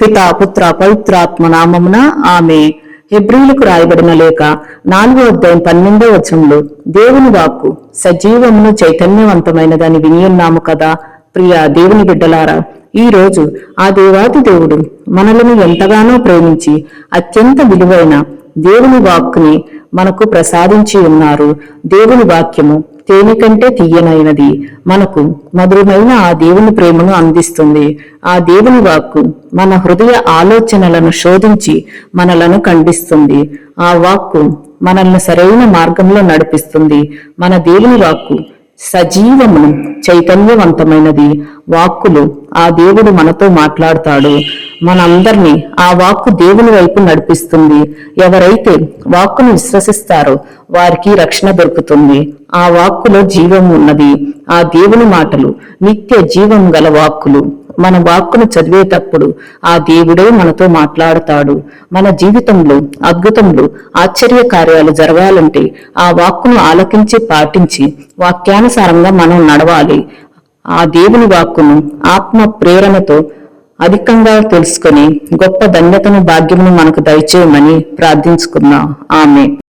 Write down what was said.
పితా పుత్ర పవిత్రాత్మ నామమున ఆమె. హెబ్రీలకు రాయబడిన లేఖ 4:12 దేవుని వాక్కు సజీవమును చైతన్యవంతమైనదని వినియున్నాము కదా. ప్రియ దేవుని బిడ్డలారా, ఈ రోజు ఆ దేవాది దేవుడు మనలను ఎంతగానో ప్రేమించి అత్యంత విలువైన దేవుని వాక్కుని మనకు ప్రసాదించి ఉన్నారు. దేవుని వాక్యము తేనె కంటే తీయనైనది, మనకు మధురమైన ఆ దేవుని ప్రేమను అందిస్తుంది. ఆ దేవుని వాక్కు మన హృదయ ఆలోచనలను శోధించి మనలను ఖండిస్తుంది. ఆ వాక్కు మనల్ని సరైన మార్గంలో నడిపిస్తుంది. మన దేవుని వాక్కు సజీవమును చైతన్యవంతమైనది. వాక్కులు ఆ దేవుడు మనతో మాట్లాడతాడు. మనందరినీ ఆ వాక్కు దేవుని వైపు నడిపిస్తుంది. ఎవరైతే వాక్కును విశ్వసిస్తారో వారికి రక్షణ దొరుకుతుంది. ఆ వాక్కులో జీవం ఉన్నది. ఆ దేవుని మాటలు నిత్య జీవం గల వాక్కులు. మన వాక్కును చదివేటప్పుడు ఆ దేవుడే మనతో మాట్లాడతాడు. మన జీవితంలో అద్భుతములు ఆశ్చర్య కార్యాలు జరగాలంటే ఆ వాక్కును ఆలకించి పాటించి వాక్యానుసారంగా మనం నడవాలి. ఆ దేవుని వాక్కును ఆత్మ ప్రేరణతో అధికంగా తెలుసుకొని గొప్ప ధన్యతను భాగ్యమును మనకు దయచేయమని ప్రార్థించుకుందాం. ఆమె.